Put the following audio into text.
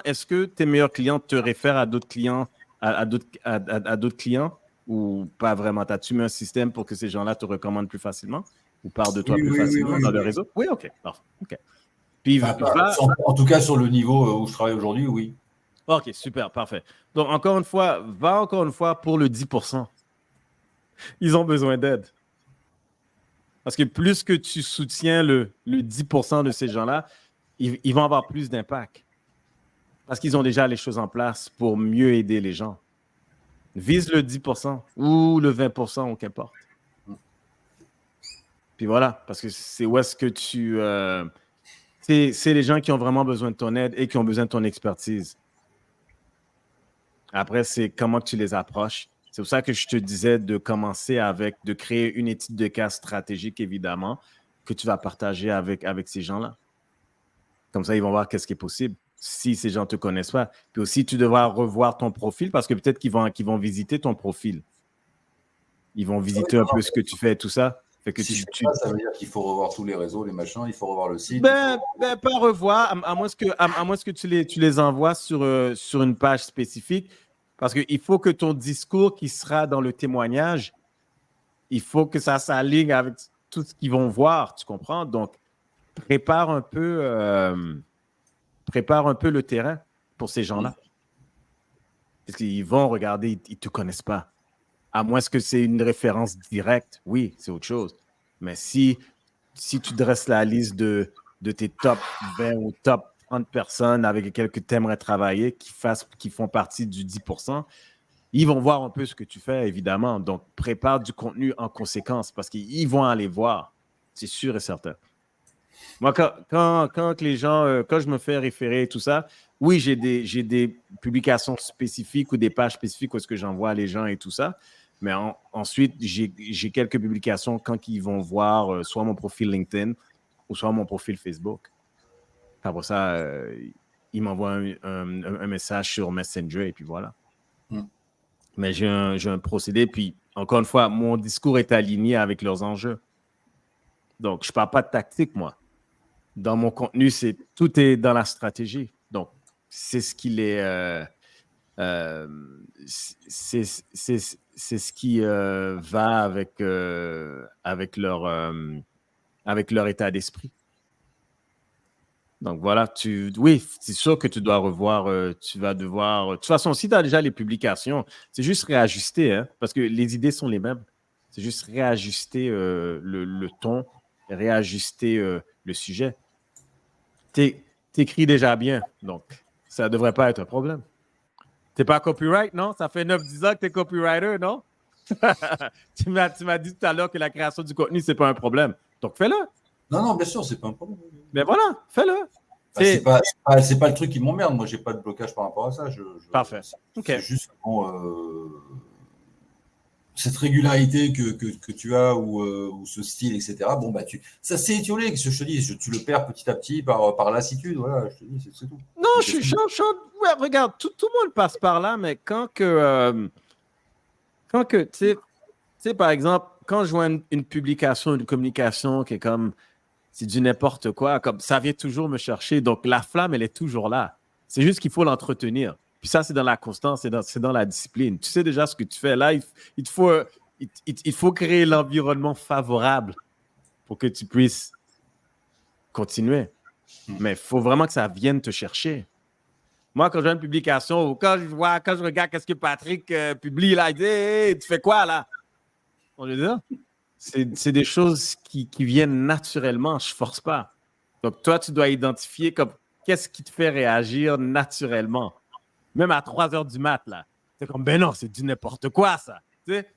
est-ce que tes meilleurs clients te réfèrent à d'autres clients, à d'autres clients ou pas vraiment? As-tu mis un système pour que ces gens-là te recommandent plus facilement ou parlent de toi Oui, plus oui, oui, facilement oui, dans le oui. réseau? Oui, OK. Parfait. OK. Puis Enfin, va. en tout cas, sur le niveau où je travaille aujourd'hui, oui. OK, super, parfait. Donc, encore une fois, va encore une fois pour le 10%. Ils ont besoin d'aide. Parce que plus que tu soutiens le 10% de ces gens-là, ils vont avoir plus d'impact. Parce qu'ils ont déjà les choses en place pour mieux aider les gens. Vise le 10% ou le 20%, ou qu'importe. Puis voilà, parce que c'est où est-ce que c'est les gens qui ont vraiment besoin de ton aide et qui ont besoin de ton expertise. Après, c'est comment tu les approches. C'est pour ça que je te disais de commencer de créer une étude de cas stratégique, évidemment, que tu vas partager avec ces gens-là. Comme ça, ils vont voir qu'est-ce qui est possible si ces gens ne te connaissent pas. Puis aussi, tu devras revoir ton profil parce que peut-être qu'ils vont visiter ton profil. Ils vont visiter un peu ce que tu fais et tout ça. Fait que Si je fais ça veut dire qu'il faut revoir tous les réseaux, les machins, il faut revoir le site. Pas revoir, à moins que tu les envoies sur une page spécifique. Parce qu'il faut que ton discours qui sera dans le témoignage, il faut que ça s'aligne avec tout ce qu'ils vont voir, tu comprends? Donc, prépare un peu, prépare un peu le terrain pour ces gens-là. Parce qu'ils vont regarder, ils ne te connaissent pas. À moins que c'est une référence directe, oui, c'est autre chose. Mais si tu dresses la liste de tes top 20 ou top 30 personnes avec lesquelles tu aimerais travailler, qui font partie du 10%, ils vont voir un peu ce que tu fais, évidemment. Donc, prépare du contenu en conséquence parce qu'ils vont aller voir. C'est sûr et certain. Moi, quand les gens, quand je me fais référer et tout ça, oui, j'ai des publications spécifiques ou des pages spécifiques où est-ce que j'envoie les gens et tout ça. Mais ensuite, j'ai quelques publications quand ils vont voir soit mon profil LinkedIn ou soit mon profil Facebook. Après ça, ils m'envoient un message sur Messenger et puis voilà. Mais j'ai un procédé. Puis, encore une fois, mon discours est aligné avec leurs enjeux. Donc, je ne parle pas de tactique, moi. Dans mon contenu, tout est dans la stratégie. Donc, c'est ce qui c'est ce qui va avec leur état d'esprit. Donc voilà, oui, c'est sûr que tu dois revoir, tu vas devoir. De toute façon, si tu as déjà les publications, c'est juste réajuster, hein, parce que les idées sont les mêmes. C'est juste réajuster le ton, réajuster le sujet. T'écris déjà bien, donc ça ne devrait pas être un problème. T'es pas copyright, non? Ça fait 9-10 ans que tu es copywriter, non? tu m'as dit tout à l'heure que la création du contenu, c'est pas un problème. Donc, fais-le. Non, bien sûr, c'est pas un problème. Mais voilà, fais-le. C'est pas le truc qui m'emmerde. Moi, j'ai pas de blocage par rapport à ça. Parfait. C'est juste cette régularité que tu as ou ce style, etc. Bon, bah, ça s'est étiolé, ce que je te dis. Tu le perds petit à petit par lassitude. Voilà, je te dis, c'est tout. Non, je suis chaud. Ouais, regarde, tout le monde passe par là, mais quand que tu sais, par exemple, quand je vois une publication, une communication qui est comme, c'est du n'importe quoi, comme ça vient toujours me chercher. Donc, la flamme, elle est toujours là. C'est juste qu'il faut l'entretenir. Puis ça, c'est dans la constance, c'est dans la discipline. Tu sais déjà ce que tu fais. Là, il faut créer l'environnement favorable pour que tu puisses continuer. Mais il faut vraiment que ça vienne te chercher. Moi, quand je vois une publication ou quand je regarde qu'est-ce que Patrick publie, là, il dit hey, tu fais quoi là? On veut dire, c'est des choses qui viennent naturellement, je ne force pas. Donc, toi, tu dois identifier comme qu'est-ce qui te fait réagir naturellement. Même à 3 heures du mat, là. C'est comme, ben non, c'est du n'importe quoi, ça. Tu sais?